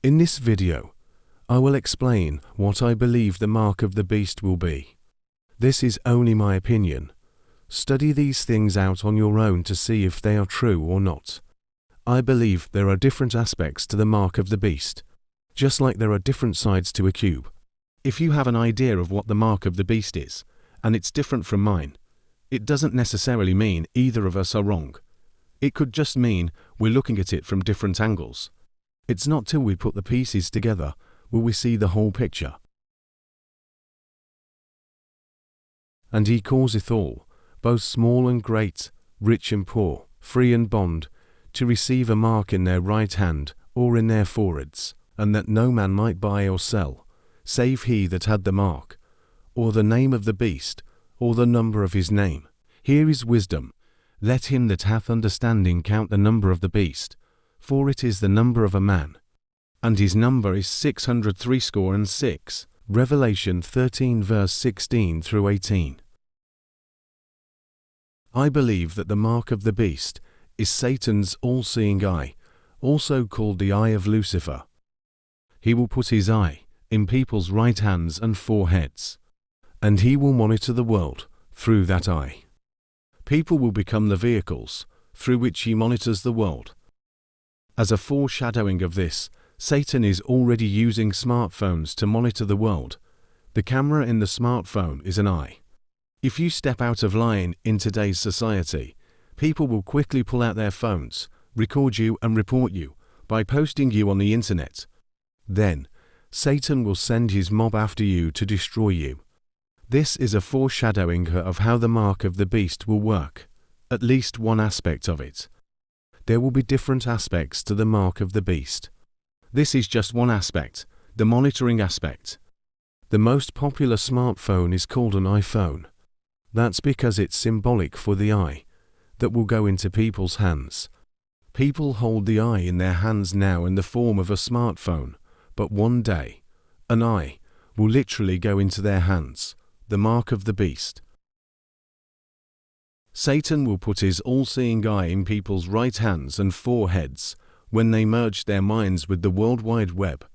In this video, I will explain what I believe the mark of the beast will be. This is only my opinion. Study these things out on your own to see if they are true or not. I believe there are different aspects to the mark of the beast, just like there are different sides to a cube. If you have an idea of what the mark of the beast is, and it's different from mine, it doesn't necessarily mean either of us are wrong. It could just mean we're looking at it from different angles. It's not till we put the pieces together will we see the whole picture. And he causeth all, both small and great, rich and poor, free and bond, to receive a mark in their right hand or in their foreheads, and that no man might buy or sell, save he that had the mark, or the name of the beast, or the number of his name. Here is wisdom. Let him that hath understanding count the number of the beast, for it is the number of a man, and his number is 666. Revelation 13 verse 16 through 18. I believe that the mark of the beast is Satan's all-seeing eye, also called the eye of Lucifer. He will put his eye in people's right hands and foreheads, and he will monitor the world through that eye. People will become the vehicles through which he monitors the world. As a foreshadowing of this, Satan is already using smartphones to monitor the world. The camera in the smartphone is an eye. If you step out of line in today's society, people will quickly pull out their phones, record you and report you by posting you on the internet. Then, Satan will send his mob after you to destroy you. This is a foreshadowing of how the mark of the beast will work, at least one aspect of it. There will be different aspects to the mark of the beast. This is just one aspect, the monitoring aspect. The most popular smartphone is called an iPhone. That's because it's symbolic for the eye that will go into people's hands. People hold the eye in their hands now in the form of a smartphone, but one day, an eye will literally go into their hands, the mark of the beast. Satan will put his all-seeing eye in people's right hands and foreheads when they merge their minds with the World Wide Web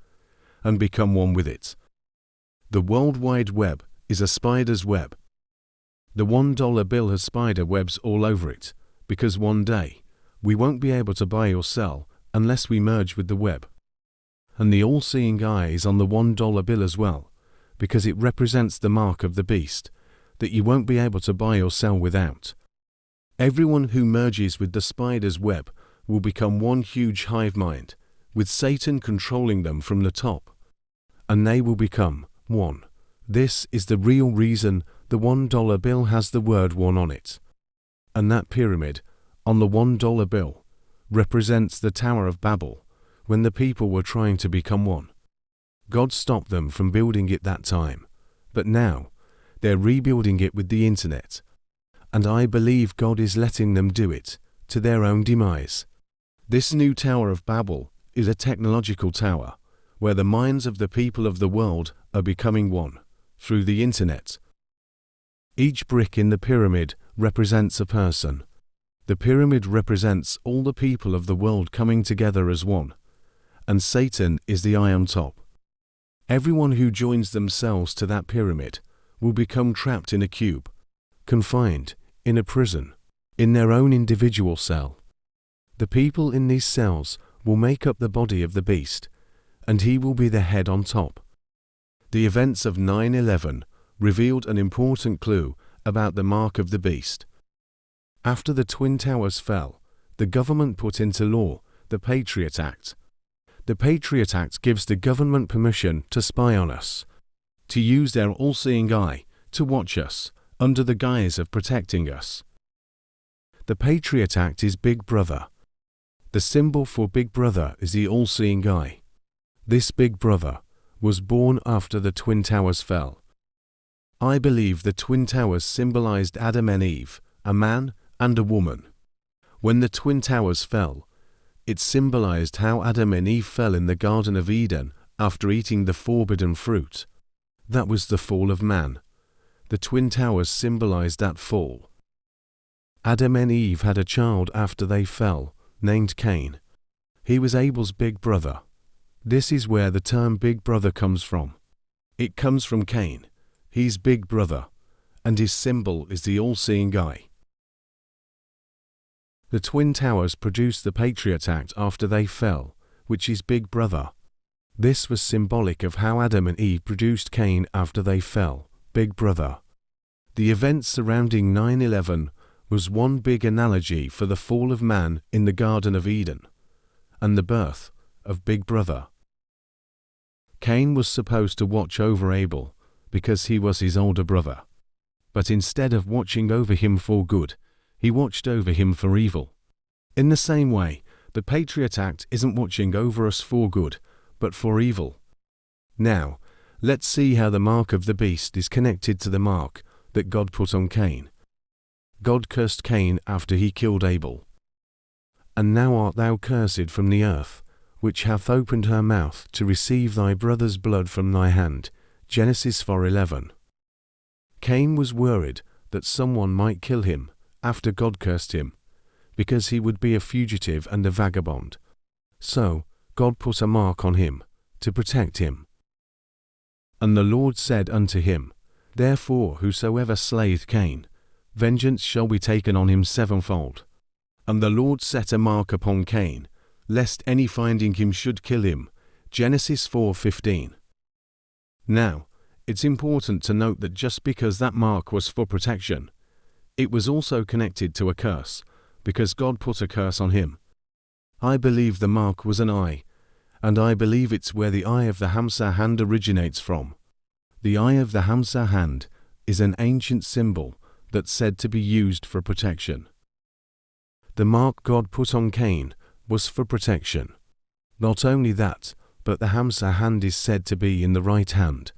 and become one with it. The World Wide Web is a spider's web. The $1 bill has spider webs all over it, because one day we won't be able to buy or sell unless we merge with the web. And the all-seeing eye is on the $1 bill as well, because it represents the mark of the beast, that you won't be able to buy or sell without. Everyone who merges with the spider's web will become one huge hive mind, with Satan controlling them from the top, and they will become one. This is the real reason the $1 bill has the word one on it. And that pyramid on the $1 bill represents the Tower of Babel, when the people were trying to become one. God stopped them from building it that time, but now they're rebuilding it with the internet. And I believe God is letting them do it to their own demise. This new Tower of Babel is a technological tower where the minds of the people of the world are becoming one through the internet. Each brick in the pyramid represents a person. The pyramid represents all the people of the world coming together as one, and Satan is the eye on top. Everyone who joins themselves to that pyramid will become trapped in a cube, confined in a prison, in their own individual cell. The people in these cells will make up the body of the beast, and he will be the head on top. The events of 9/11 revealed an important clue about the mark of the beast. After the Twin Towers fell, the government put into law the Patriot Act. The Patriot Act gives the government permission to spy on us, to use their all-seeing eye to watch us under the guise of protecting us. The Patriot Act is Big Brother. The symbol for Big Brother is the all-seeing eye. This Big Brother was born after the Twin Towers fell. I believe the Twin Towers symbolized Adam and Eve, a man and a woman. When the Twin Towers fell, it symbolized how Adam and Eve fell in the Garden of Eden after eating the forbidden fruit. That was the fall of man. The Twin Towers symbolized that fall. Adam and Eve had a child after they fell, named Cain. He was Abel's big brother. This is where the term big brother comes from. It comes from Cain. He's big brother, and his symbol is the all-seeing eye. The Twin Towers produced the Patriot Act after they fell, which is big brother. This was symbolic of how Adam and Eve produced Cain after they fell, big brother. The events surrounding 9/11 was one big analogy for the fall of man in the Garden of Eden, and the birth of Big Brother. Cain was supposed to watch over Abel because he was his older brother. But instead of watching over him for good, he watched over him for evil. In the same way, the Patriot Act isn't watching over us for good, but for evil. Now, let's see how the mark of the beast is connected to the mark that God put on Cain. God cursed Cain after he killed Abel. And now art thou cursed from the earth, which hath opened her mouth to receive thy brother's blood from thy hand. Genesis 4:11. Cain was worried that someone might kill him after God cursed him, because he would be a fugitive and a vagabond. So, God put a mark on him, to protect him. And the Lord said unto him, Therefore whosoever slayeth Cain, vengeance shall be taken on him sevenfold. And the Lord set a mark upon Cain, lest any finding him should kill him. Genesis 4:15. Now, it's important to note that just because that mark was for protection, it was also connected to a curse, because God put a curse on him. I believe the mark was an eye, and I believe it's where the eye of the Hamsa hand originates from. The eye of the Hamsa hand is an ancient symbol that's said to be used for protection. The mark God put on Cain was for protection. Not only that, but the Hamsa hand is said to be in the right hand,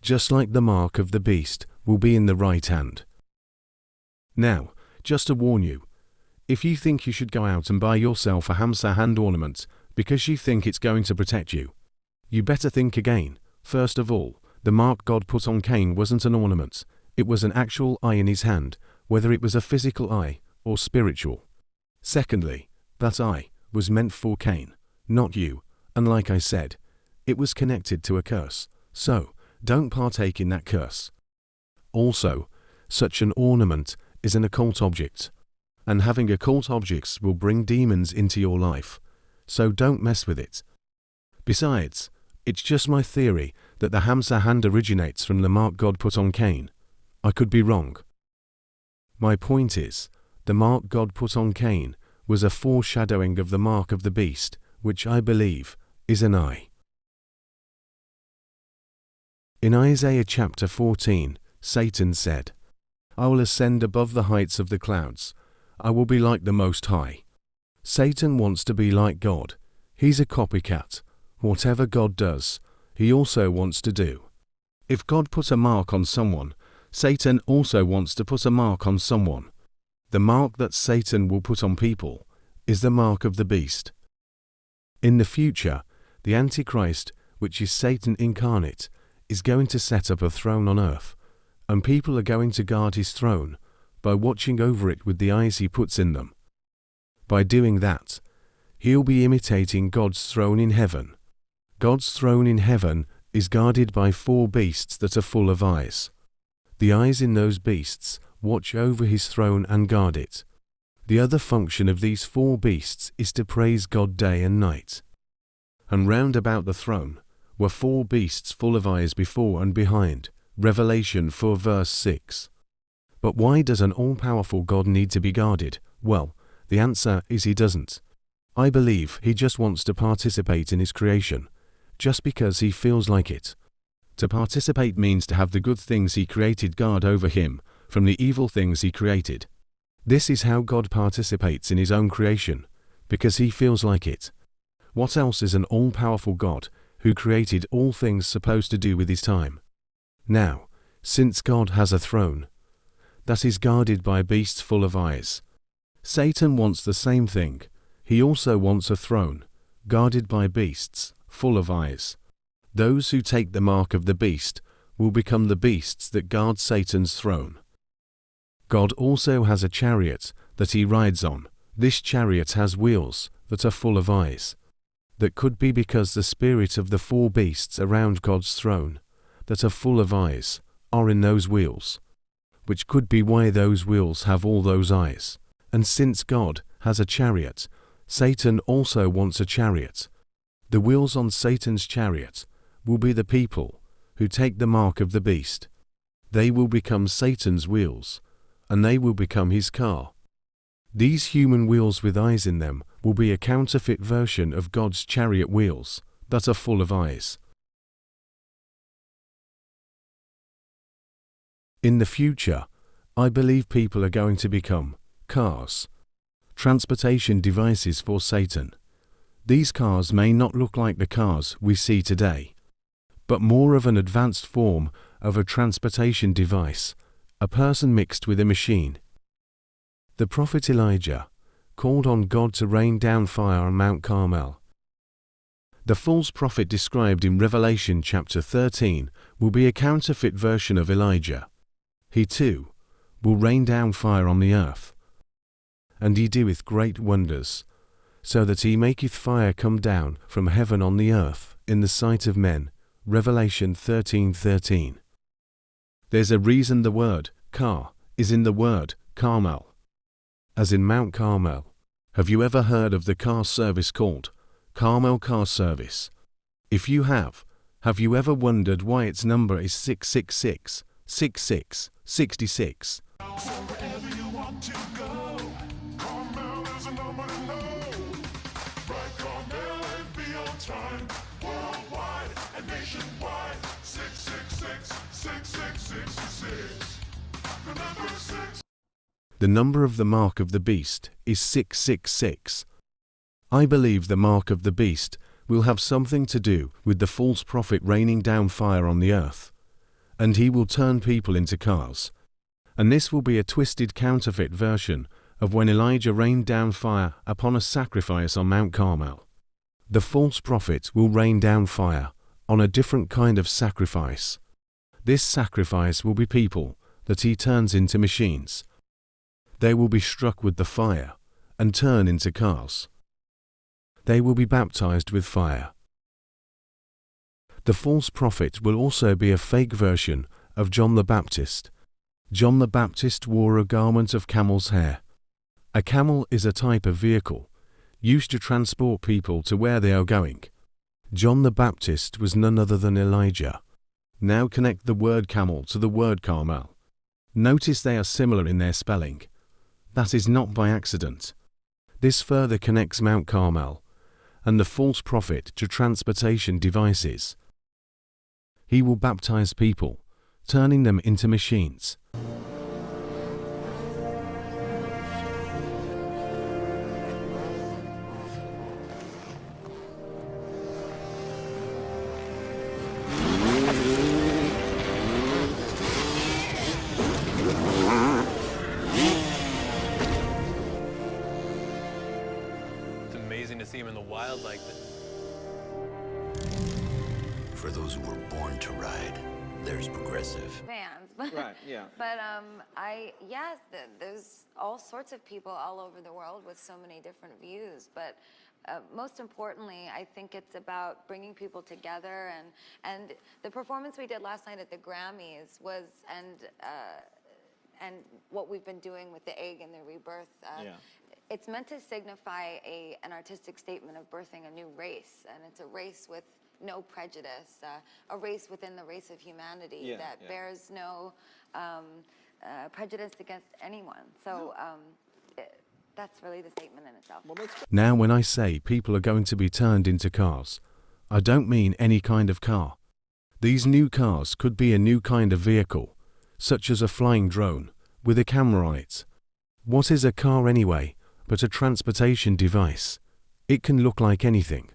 just like the mark of the beast will be in the right hand. Now, just to warn you, if you think you should go out and buy yourself a Hamsa hand ornament because you think it's going to protect you, you better think again. First of all, the mark God put on Cain wasn't an ornament, it was an actual eye in his hand, whether it was a physical eye or spiritual. Secondly, that eye was meant for Cain, not you, and like I said, it was connected to a curse, so don't partake in that curse. Also, such an ornament is an occult object, and having occult objects will bring demons into your life, so don't mess with it. Besides, it's just my theory that the Hamsa hand originates from the mark God put on Cain. I could be wrong. My point is, the mark God put on Cain was a foreshadowing of the mark of the beast, which I believe is an eye. In Isaiah chapter 14, Satan said, I will ascend above the heights of the clouds. I will be like the Most High. Satan wants to be like God. He's a copycat. Whatever God does, he also wants to do. If God put a mark on someone, Satan also wants to put a mark on someone. The mark that Satan will put on people is the mark of the beast. In the future, the Antichrist, which is Satan incarnate, is going to set up a throne on earth, and people are going to guard his throne by watching over it with the eyes he puts in them. By doing that, he'll be imitating God's throne in heaven. God's throne in heaven is guarded by 4 beasts that are full of eyes. The eyes in those beasts watch over his throne and guard it. The other function of these 4 beasts is to praise God day and night. And round about the throne were 4 beasts full of eyes before and behind. Revelation 4 verse 6. But why does an all-powerful God need to be guarded? Well, the answer is he doesn't. I believe he just wants to participate in his creation, just because he feels like it. To participate means to have the good things he created guard over him from the evil things he created. This is how God participates in his own creation, because he feels like it. What else is an all-powerful God who created all things supposed to do with his time? Now, since God has a throne that is guarded by beasts full of eyes, Satan wants the same thing. He also wants a throne guarded by beasts full of eyes. Those who take the mark of the beast will become the beasts that guard Satan's throne. God also has a chariot that he rides on. This chariot has wheels that are full of eyes. That could be because the spirit of the four beasts around God's throne, that are full of eyes, are in those wheels. Which could be why those wheels have all those eyes. And since God has a chariot, Satan also wants a chariot. The wheels on Satan's chariot will be the people who take the mark of the beast. They will become Satan's wheels, and they will become his car. These human wheels with eyes in them will be a counterfeit version of God's chariot wheels that are full of eyes. In the future, I believe people are going to become cars, transportation devices for Satan. These cars may not look like the cars we see today, but more of an advanced form of a transportation device, a person mixed with a machine. The prophet Elijah called on God to rain down fire on Mount Carmel. The false prophet described in Revelation chapter 13 will be a counterfeit version of Elijah. He too will rain down fire on the earth. And he doeth great wonders, so that he maketh fire come down from heaven on the earth in the sight of men. Revelation 13:13. There's a reason the word car is in the word Carmel, as in Mount Carmel. Have you ever heard of the car service called Carmel Car Service? If you have you ever wondered why its number is 666, 66, 66? Wherever you want to go, Carmel is a number to know. Right, Carmel, and be on time. Worldwide and nationwide. 666, 66666. The number 6. The number of the mark of the beast is 666. I believe the mark of the beast will have something to do with the false prophet raining down fire on the earth, and he will turn people into cars. And this will be a twisted counterfeit version of when Elijah rained down fire upon a sacrifice on Mount Carmel. The false prophet will rain down fire on a different kind of sacrifice. This sacrifice will be people that he turns into machines. They will be struck with the fire and turn into cars. They will be baptized with fire. The false prophet will also be a fake version of John the Baptist. John the Baptist wore a garment of camel's hair. A camel is a type of vehicle used to transport people to where they are going. John the Baptist was none other than Elijah. Now connect the word camel to the word Carmel. Notice they are similar in their spelling. That is not by accident. This further connects Mount Carmel and the false prophet to transportation devices. He will baptize people, turning them into machines. To see him in the wild like this. For those who were born to ride, there's Progressive. Fans, Right, yeah. but there's all sorts of people all over the world with so many different views. But most importantly, I think it's about bringing people together, and the performance we did last night at the Grammys was and what we've been doing with the egg and the rebirth. It's meant to signify an artistic statement of birthing a new race, and it's a race with no prejudice, a race within the race of humanity that bears no prejudice against anyone. So that's really the statement in itself. Now when I say people are going to be turned into cars, I don't mean any kind of car. These new cars could be a new kind of vehicle, such as a flying drone with a camera on it. What is a car anyway but a transportation device? It can look like anything.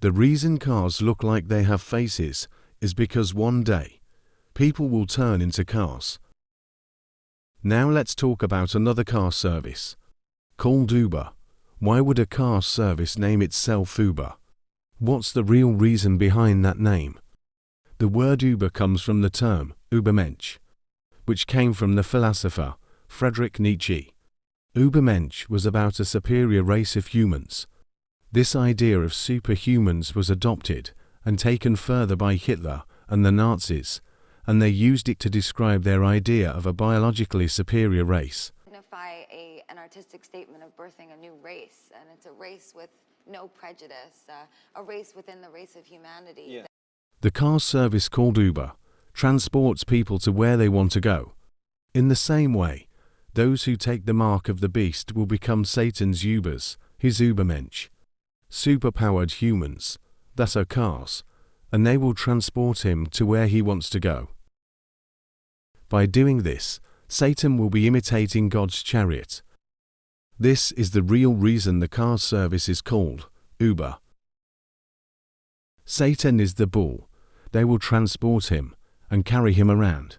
The reason cars look like they have faces is because one day, people will turn into cars. Now let's talk about another car service, called Uber. Why would a car service name itself Uber? What's the real reason behind that name? The word Uber comes from the term Übermensch, which came from the philosopher Friedrich Nietzsche. Übermensch was about a superior race of humans. This idea of superhumans was adopted and taken further by Hitler and the Nazis, and they used it to describe their idea of a biologically superior race. Signify an artistic statement of birthing a new race, and it's a race with no prejudice, a race within the race of humanity. Yeah. The car service called Uber transports people to where they want to go. In the same way, those who take the mark of the beast will become Satan's Ubers, his Übermensch, superpowered humans that are cars, and they will transport him to where he wants to go. By doing this, Satan will be imitating God's chariot. This is the real reason the car service is called Uber. Satan is the bull. They will transport him and carry him around.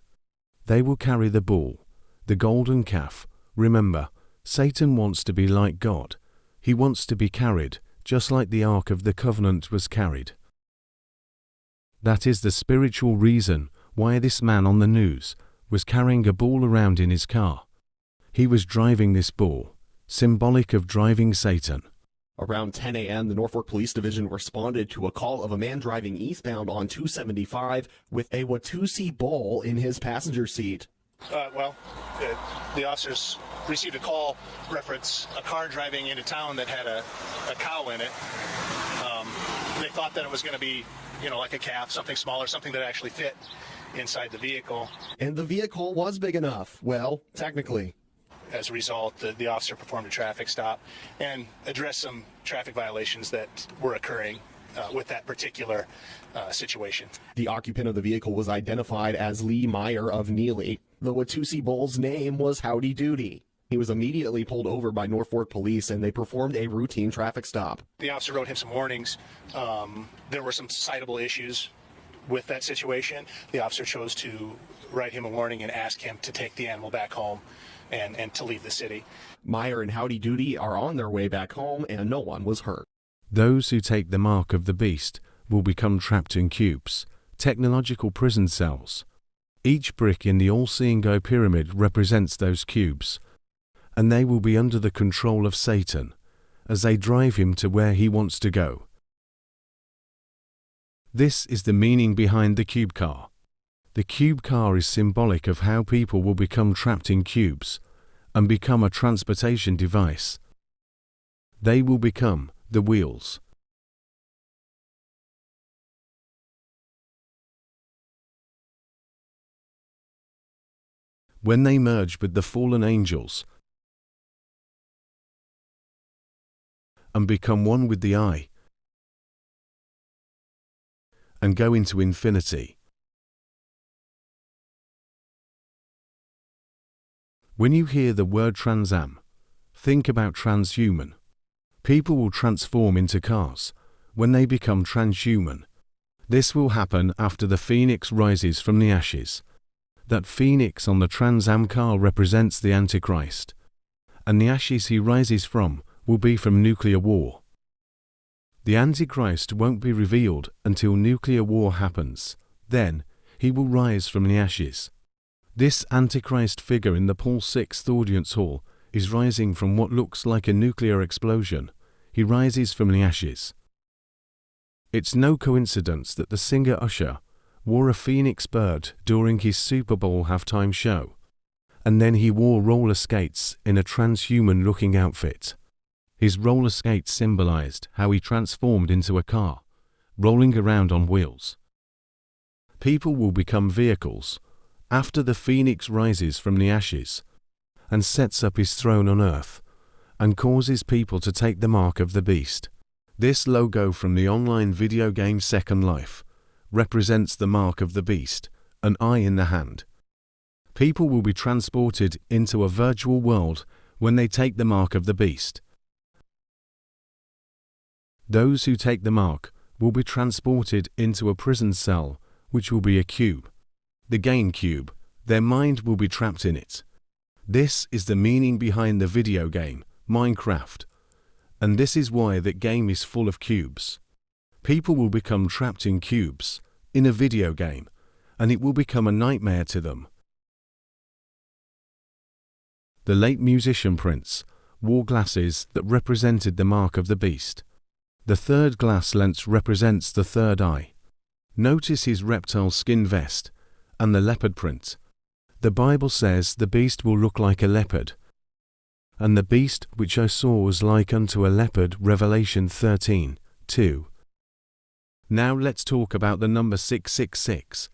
They will carry the bull, the golden calf. Remember, Satan wants to be like God. He wants to be carried, just like the Ark of the Covenant was carried. That is the spiritual reason why this man on the news was carrying a bull around in his car. He was driving this bull, symbolic of driving Satan. Around 10 a.m., the Norfolk Police Division responded to a call of a man driving eastbound on 275 with a Watusi bull in his passenger seat. The officers received a call reference a car driving into town that had a cow in it. They thought that it was going to be, like a calf, something smaller, something that actually fit inside the vehicle. And the vehicle was big enough. Well, technically. As a result, the officer performed a traffic stop and addressed some traffic violations that were occurring with that particular situation. The occupant of the vehicle was identified as Lee Meyer of Neely. The Watusi bull's name was Howdy Doody. He was immediately pulled over by Norfolk police and they performed a routine traffic stop. The officer wrote him some warnings. There were some citable issues with that situation. The officer chose to write him a warning and ask him to take the animal back home and to leave the city. Meyer and Howdy Doody are on their way back home and no one was hurt. Those who take the mark of the beast will become trapped in cubes, technological prison cells. Each brick in the all-seeing eye pyramid represents those cubes, and they will be under the control of Satan as they drive him to where he wants to go. This is the meaning behind the cube car. The cube car is symbolic of how people will become trapped in cubes and become a transportation device. They will become the wheels. When they merge with the fallen angels and become one with the eye and go into infinity. When you hear the word transam, think about transhuman. People will transform into cars when they become transhuman. This will happen after the phoenix rises from the ashes. That phoenix on the Trans Am car represents the Antichrist, and the ashes he rises from will be from nuclear war. The Antichrist won't be revealed until nuclear war happens. Then, he will rise from the ashes. This Antichrist figure in the Paul VI audience hall is rising from what looks like a nuclear explosion. He rises from the ashes. It's no coincidence that the singer Usher wore a phoenix bird during his Super Bowl halftime show, and then he wore roller skates in a transhuman-looking outfit. His roller skates symbolized how he transformed into a car, rolling around on wheels. People will become vehicles after the phoenix rises from the ashes and sets up his throne on earth and causes people to take the mark of the beast. This logo from the online video game Second Life represents the mark of the beast, an eye in the hand. People will be transported into a virtual world when they take the mark of the beast. Those who take the mark will be transported into a prison cell, which will be a cube. The game cube, their mind will be trapped in it. This is the meaning behind the video game, Minecraft. And this is why that game is full of cubes. People will become trapped in cubes, in a video game, and it will become a nightmare to them. The late musician Prince wore glasses that represented the mark of the beast. The third glass lens represents the third eye. Notice his reptile skin vest and the leopard print. The Bible says the beast will look like a leopard. And the beast which I saw was like unto a leopard, Revelation 13:2. Now let's talk about the number 666.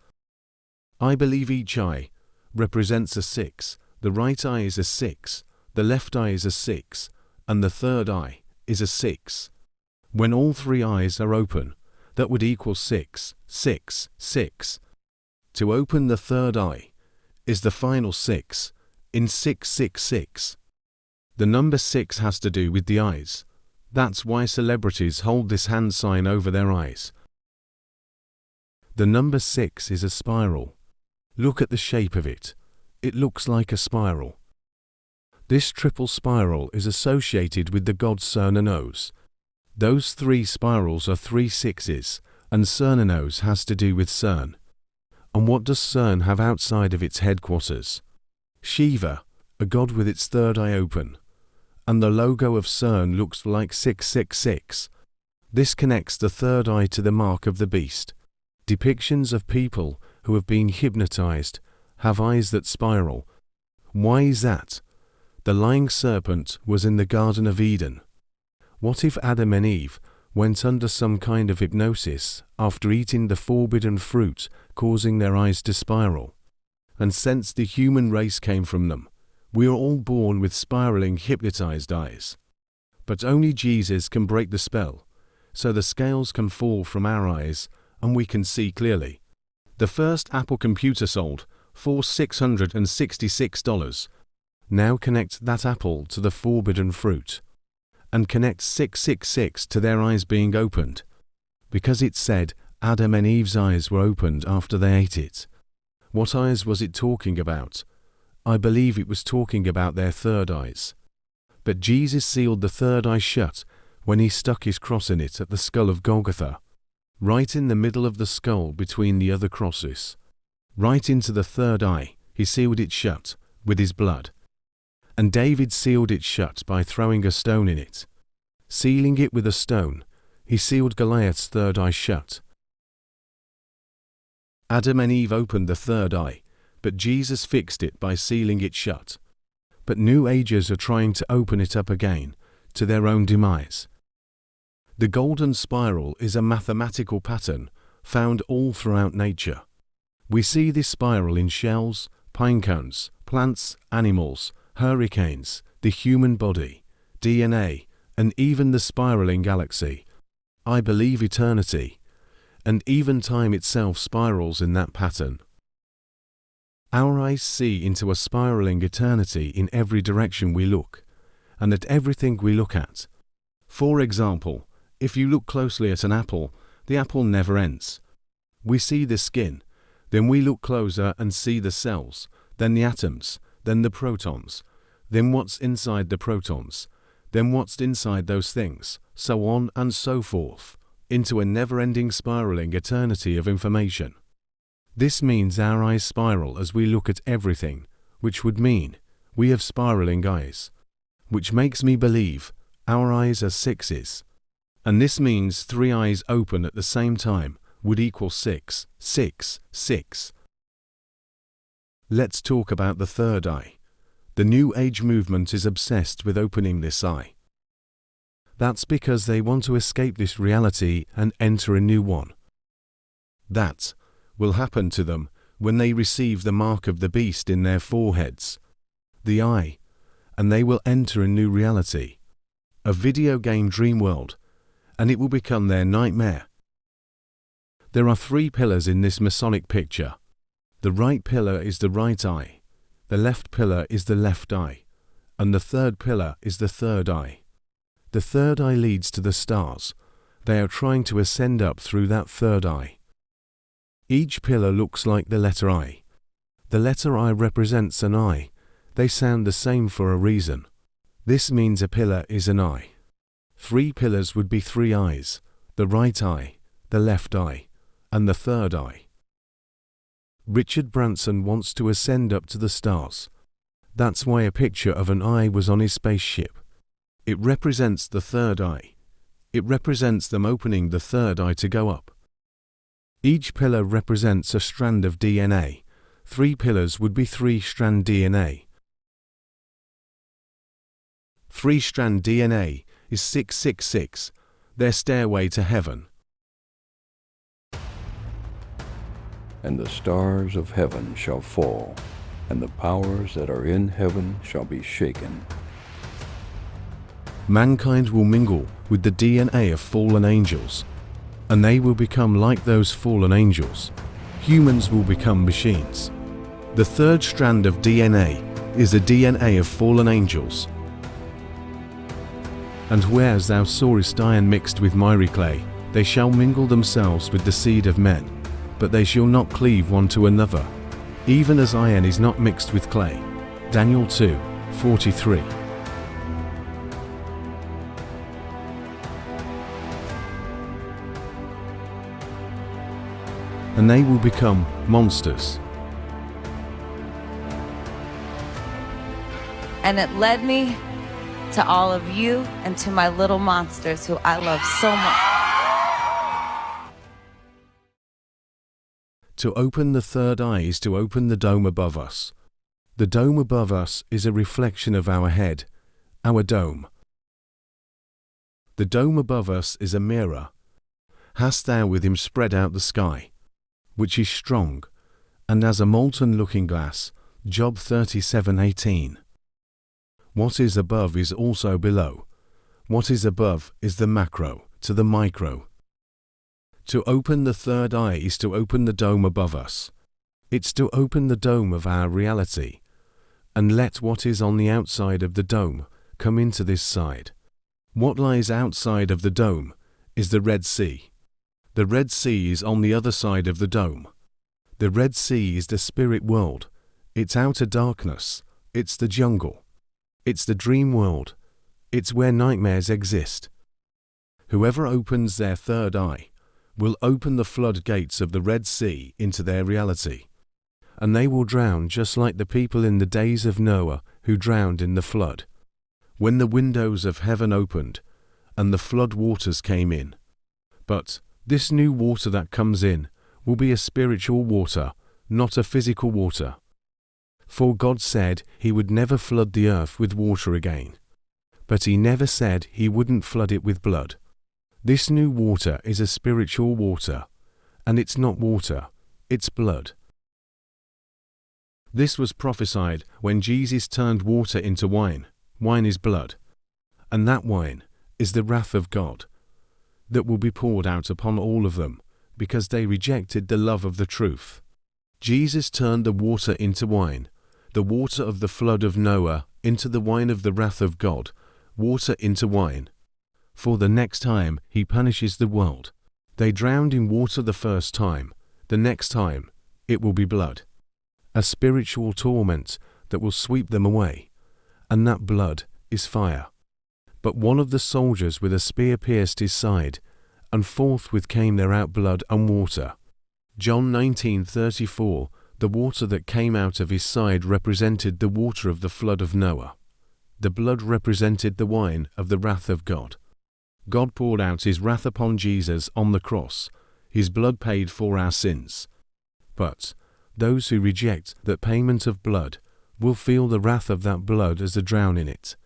I believe each eye represents a 6, the right eye is a 6, the left eye is a 6, and the third eye is a 6. When all three eyes are open, that would equal 6, 6, 6. To open the third eye is the final 6 in 666. The number 6 has to do with the eyes. That's why celebrities hold this hand sign over their eyes. The number 6 is a spiral. Look at the shape of it. It looks like a spiral. This triple spiral is associated with the god Cernunnos. Those three spirals are 3 6s, and Cernunnos has to do with CERN. And what does CERN have outside of its headquarters? Shiva, a god with its third eye open. And the logo of CERN looks like 666. This connects the third eye to the mark of the beast. Depictions of people who have been hypnotized have eyes that spiral. Why is that? The lying serpent was in the Garden of Eden. What if Adam and Eve went under some kind of hypnosis after eating the forbidden fruit, causing their eyes to spiral? And since the human race came from them, we are all born with spiraling, hypnotized eyes. But only Jesus can break the spell, so the scales can fall from our eyes and we can see clearly. The first Apple computer sold for $666. Now connect that apple to the forbidden fruit, and connect 666 to their eyes being opened, because it said Adam and Eve's eyes were opened after they ate it. What eyes was it talking about? I believe it was talking about their third eyes. But Jesus sealed the third eye shut when he stuck his cross in it at the skull of Golgotha, right in the middle of the skull between the other crosses. Right into the third eye, he sealed it shut with his blood. And David sealed it shut by throwing a stone in it. Sealing it with a stone, he sealed Goliath's third eye shut. Adam and Eve opened the third eye, but Jesus fixed it by sealing it shut. But New Agers are trying to open it up again, to their own demise. The golden spiral is a mathematical pattern found all throughout nature. We see this spiral in shells, pine cones, plants, animals, hurricanes, the human body, DNA, and even the spiraling galaxy. I believe eternity, and even time itself spirals in that pattern. Our eyes see into a spiraling eternity in every direction we look, and at everything we look at. For example, if you look closely at an apple, the apple never ends. We see the skin, then we look closer and see the cells, then the atoms, then the protons, then what's inside the protons, then what's inside those things, so on and so forth, into a never-ending spiraling eternity of information. This means our eyes spiral as we look at everything, which would mean we have spiraling eyes, which makes me believe our eyes are sixes. And this means 3 eyes open at the same time would equal 6, 6, 6. Let's talk about the third eye. The New Age movement is obsessed with opening this eye. That's because they want to escape this reality and enter a new one. That will happen to them when they receive the mark of the beast in their foreheads, the eye, and they will enter a new reality, a video game dream world, and it will become their nightmare. There are 3 pillars in this Masonic picture. The right pillar is the right eye, the left pillar is the left eye, and the third pillar is the third eye. The third eye leads to the stars. They are trying to ascend up through that third eye. Each pillar looks like the letter I. The letter I represents an eye. They sound the same for a reason. This means a pillar is an eye. 3 pillars would be 3 eyes, the right eye, the left eye, and the third eye. Richard Branson wants to ascend up to the stars. That's why a picture of an eye was on his spaceship. It represents the third eye. It represents them opening the third eye to go up. Each pillar represents a strand of DNA. 3 pillars would be 3-strand DNA. 3-strand DNA is 666, their stairway to heaven. And the stars of heaven shall fall, and the powers that are in heaven shall be shaken. Mankind will mingle with the DNA of fallen angels, and they will become like those fallen angels. Humans will become machines. The 3rd strand of DNA is the DNA of fallen angels. And whereas thou sawest iron mixed with miry clay, they shall mingle themselves with the seed of men, but they shall not cleave one to another, even as iron is not mixed with clay. Daniel 2:43. And they will become monsters. And it led me to all of you and to my little monsters who I love so much. To open the third eye is to open the dome above us. The dome above us is a reflection of our head, our dome. The dome above us is a mirror. Hast thou with him spread out the sky, which is strong, and as a molten looking glass, Job 37:18. What is above is also below. What is above is the macro to the micro. To open the third eye is to open the dome above us. It's to open the dome of our reality, and let what is on the outside of the dome come into this side. What lies outside of the dome is the Red Sea. The Red Sea is on the other side of the dome. The Red Sea is the spirit world. It's outer darkness. It's the jungle. It's the dream world. It's where nightmares exist. Whoever opens their third eye will open the floodgates of the Red Sea into their reality, and they will drown just like the people in the days of Noah who drowned in the flood, when the windows of heaven opened and the flood waters came in. But this new water that comes in will be a spiritual water, not a physical water. For God said He would never flood the earth with water again, but He never said He wouldn't flood it with blood. This new water is a spiritual water, and it's not water, it's blood. This was prophesied when Jesus turned water into wine. Wine is blood, and that wine is the wrath of God that will be poured out upon all of them, because they rejected the love of the truth. Jesus turned the water into wine, the water of the flood of Noah into the wine of the wrath of God, water into wine. For the next time He punishes the world. They drowned in water the first time. The next time it will be blood, a spiritual torment that will sweep them away, and that blood is fire. But one of the soldiers with a spear pierced his side, and forthwith came there out blood and water. John 19:34. The water that came out of his side represented the water of the flood of Noah. The blood represented the wine of the wrath of God. God poured out His wrath upon Jesus on the cross. His blood paid for our sins. But those who reject that payment of blood will feel the wrath of that blood as they drown in it,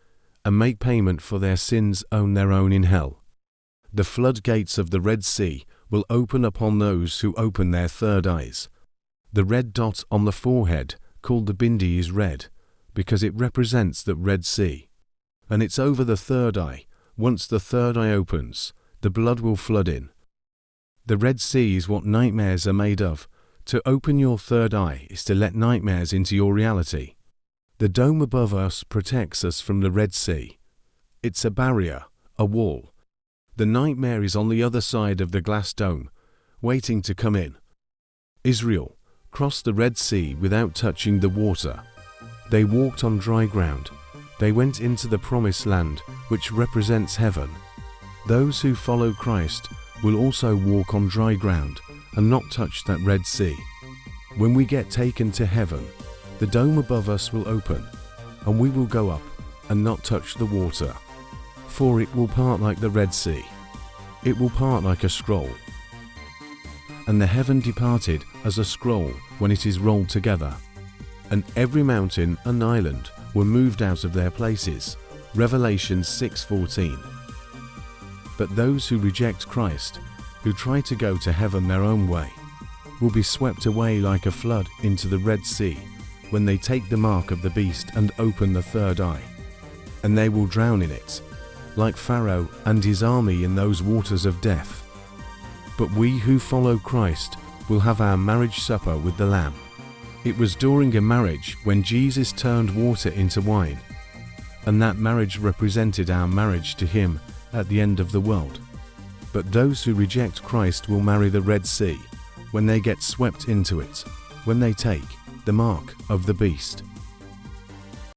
and make payment for their sins on their own in hell. The floodgates of the Red Sea will open upon those who open their third eyes. The red dot on the forehead, called the bindi, is red, because it represents the Red Sea. And it's over the third eye. Once the third eye opens, the blood will flood in. The Red Sea is what nightmares are made of. To open your third eye is to let nightmares into your reality. The dome above us protects us from the Red Sea. It's a barrier, a wall. The nightmare is on the other side of the glass dome, waiting to come in. Israel crossed the Red Sea without touching the water. They walked on dry ground. They went into the promised land, which represents heaven. Those who follow Christ will also walk on dry ground and not touch that Red Sea. When we get taken to heaven, the dome above us will open, and we will go up and not touch the water, for it will part like the Red Sea. It will part like a scroll. And the heaven departed as a scroll when it is rolled together, and every mountain and island were moved out of their places. Revelation 6:14. But those who reject Christ, who try to go to heaven their own way, will be swept away like a flood into the Red Sea when they take the mark of the beast and open the third eye, and they will drown in it, like Pharaoh and his army in those waters of death. But we who follow Christ will have our marriage supper with the Lamb. It was during a marriage when Jesus turned water into wine, and that marriage represented our marriage to him at the end of the world. But those who reject Christ will marry the Red Sea when they get swept into it, when they take the mark of the beast.